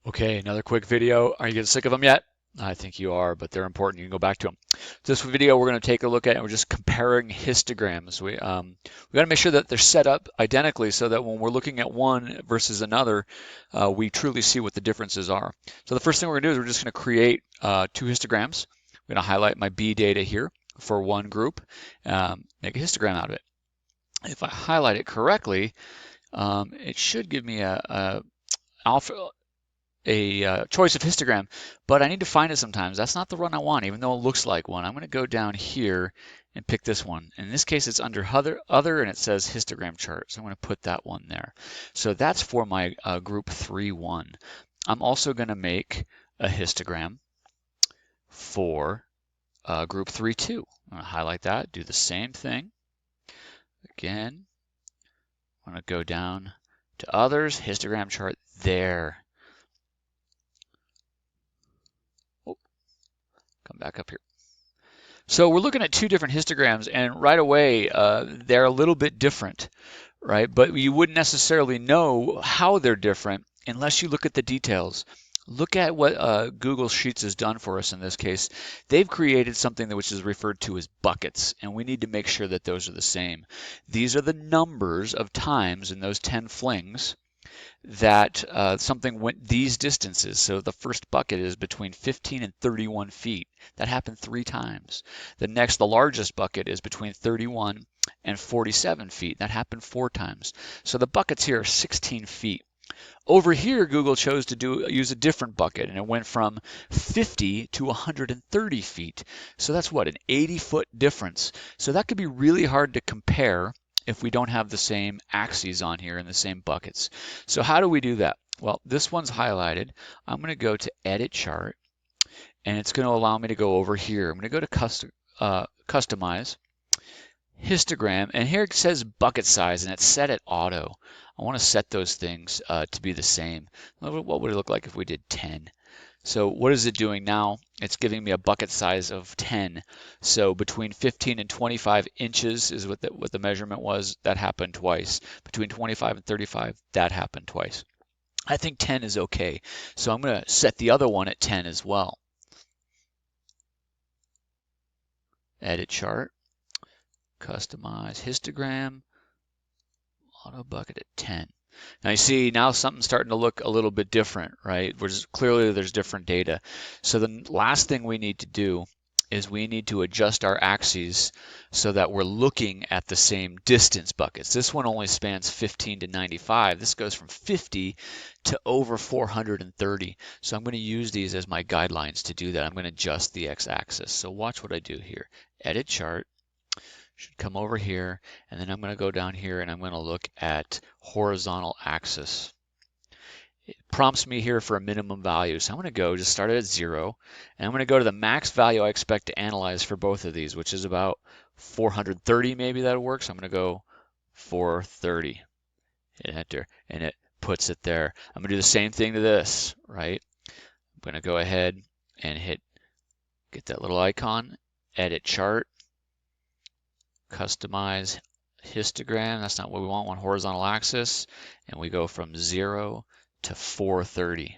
Okay, another quick video. Are you getting sick of them yet? I think you are, but they're important. You can go back to them. This video we're going to take a look at, and we're just comparing histograms. We got to make sure that they're set up identically so that when we're looking at one versus another, we truly see what the differences are. So the first thing we're going to do is we're just going to create two histograms. I'm going to highlight my B data here for one group, make a histogram out of it. If I highlight it correctly, it should give me a alpha choice of histogram, but I need to find it sometimes. That's not the one I want, even though it looks like one. I'm going to go down here and pick this one. In this case, it's under other and it says histogram chart. So I'm going to put that one there. So that's for my group 3-1. I'm also going to make a histogram for group 3-2. I'm going to highlight that, do the same thing. Again, I'm going to go down to others, histogram chart there. Come back up here. So we're looking at two different histograms, and right away they're a little bit different, right? But you wouldn't necessarily know how they're different unless you look at the details. Look at what Google Sheets has done for us in this case. They've created something which is referred to as buckets, and we need to make sure that those are the same. These are the numbers of times in those 10 flings that something went these distances. So the first bucket is between 15 and 31 feet. That happened 3 times. The largest bucket is between 31 and 47 feet. That happened 4 times. So the buckets here are 16 feet. Over here, Google chose to use a different bucket, and it went from 50 to 130 feet. So that's what, an 80-foot difference. So that could be really hard to compare if we don't have the same axes on here in the same buckets. So how do we do that? Well, this one's highlighted. I'm going to go to Edit Chart, and it's going to allow me to go over here. I'm going to go to Customize, Histogram, and here it says bucket size, and it's set at auto. I want to set those things to be the same. What would it look like if we did 10? So what is it doing now? It's giving me a bucket size of 10. So between 15 and 25 inches is what the measurement was. That happened twice. Between 25 and 35, that happened twice. I think 10 is okay. So I'm going to set the other one at 10 as well. Edit chart, customize histogram, auto bucket at 10. Now you see now something's starting to look a little bit different, right? Clearly there's different data. So the last thing we need to do is we need to adjust our axes so that we're looking at the same distance buckets. This one only spans 15 to 95. This goes from 50 to over 430. So I'm going to use these as my guidelines to do that. I'm going to adjust the x-axis. So watch what I do here. Edit chart. Should come over here, and then I'm going to go down here and I'm going to look at horizontal axis. It prompts me here for a minimum value, so I'm going to just start it at 0, and I'm going to go to the max value I expect to analyze for both of these, which is about 430. Maybe that'll work. So I'm going to go 430, hit enter, and it puts it there. I'm going to do the same thing to this, right? I'm going to go ahead and get that little icon, edit chart, customize histogram. That's not what we want. We want horizontal axis, and we go from 0 to 430.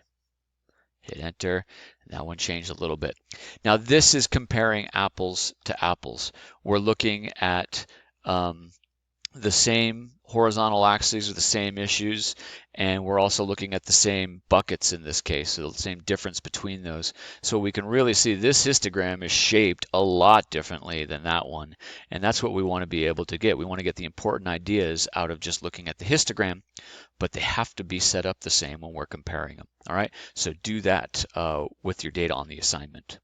Hit enter, and that one changed a little bit. Now this is comparing apples to apples. We're looking at the same horizontal axes with the same issues, and we're also looking at the same buckets in this case, so the same difference between those. So we can really see this histogram is shaped a lot differently than that one, and that's what we want to be able to get. We want to get the important ideas out of just looking at the histogram, but they have to be set up the same when we're comparing them. All right, so do that with your data on the assignment.